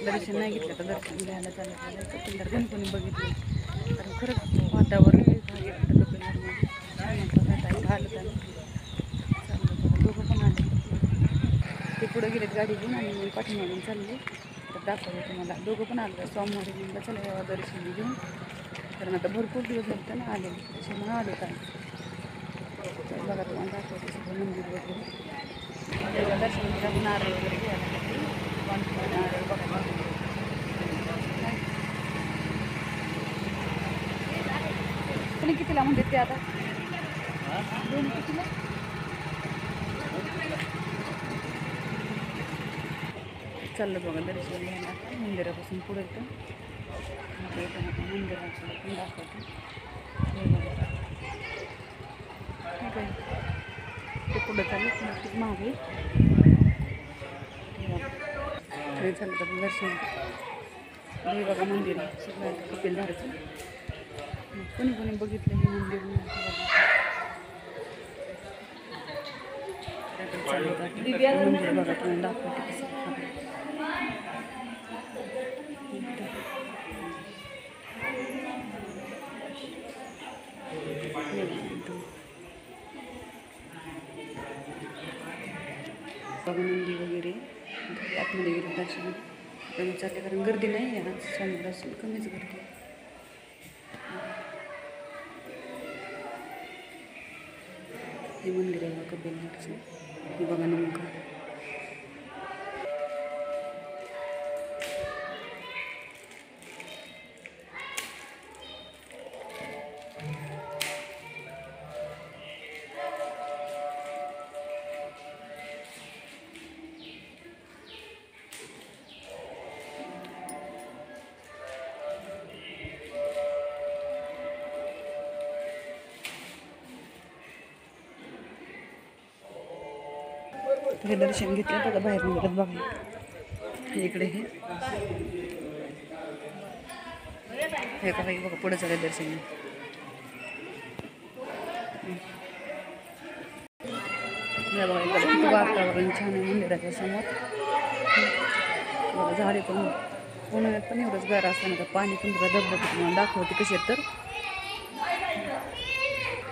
दर्शन नाही घेतलं तर दर्शन घ्यायला चाललं कपिलधार कोणी कोणी बघितलं कारण खरंच वातावरण भारी वाटतं कपिलधारमध्ये आलं चाललं दोघं पण आले ते पुढं गेलेत गाडी घेऊन आणि मी पाठीमागून चालले तर दाखवले तुम्हाला दोघं पण आलं सोमवारी म्हणलं चला यावं दर्शन घेऊन कारण आता भरपूर दिवस झाले ना आले त्याच्यामुळे आले का बघा तुम्हाला दाखवते सगळं मंदिर वगैरे दर्शन नारळ वगैरे घ्यायला नारळ बघा कोणी कितीला म्हणते ते आता दोन कितीला चाललं बघा दर्शन घ्यायला आता मंदिरापासून पुढे येतं मंदिराचं पण दाखवते ठीक आहे ते पुढं चालू खूप महाग आहे चाललं तर दर्शन हे बघा मंदिर आहे सगळं कपिलधारचं कोणी कोणी बघितलं हे मंदिर मंदिर बघा तुम्ही दाखवते कसं बघा नंदी वगैरे आतमध्ये गेलं दर्शन कमी चालले कारण गर्दी नाही आहे आज स्वामी दर्शन कमीच गर्दी हे मंदिर आहे कपिलधारचं हे बघा नेमकं हे दर्शन घेतलं बघा बाहेर निघत बघा इकडे हे का बाई बघा पुढे चालेल दर्शन बघा इकडे वातावरण छान आहे मंदिराच्या समोर बघा झाडे पण उन्हाळ्यात पण एवढंच गार असताना तर पाणी पण बघा धबधबे तुम्हाला दाखवते कसे तर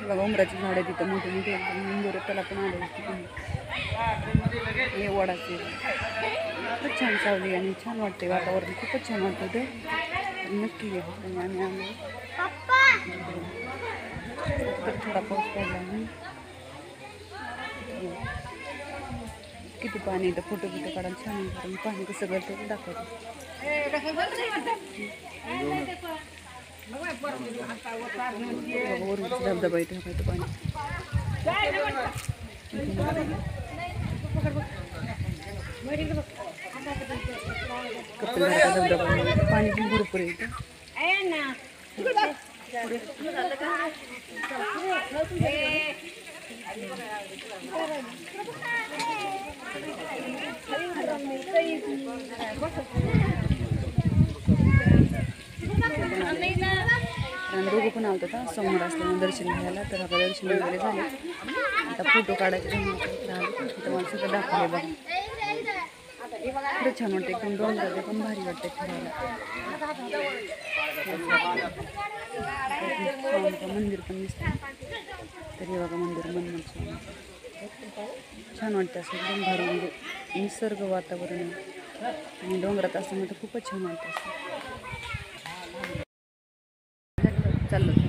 बघा उमराची झाडे तिथं मोठे मोठे मंदिर त्याला पण आले हे वडाचे खूपच छान सावली आणि छान वाटते वातावरण खूपच छान वाटतं ते नक्की आहे आम्ही आलो तर थोडा पाऊस पडला नाही किती पाणी येतं फोटो काढायला छान कारण पाणी कसं करतं ते दाखवतं धबधबा इथे पाणी कपिलधारचा धबधबा पाणी पण भरपूर येतं दोघं पण आवडतं का समोर असल्यामुळे दर्शन घ्यायला तर आता दर्शन वगैरे झाले आता फोटो काढायचे तुम्हाला सगळं दाखवले बघा खरंच छान वाटतं एकदम डोंगर पण भारी वाटतं फिरायला मंदिर पण दिसतं तरी बघा मंदिर छान वाटतं असं एकदम भारी म्हणजे निसर्ग वातावरण आहे आणि डोंगरात असल्यामुळे तर खूपच छान वाटतं असं चाललं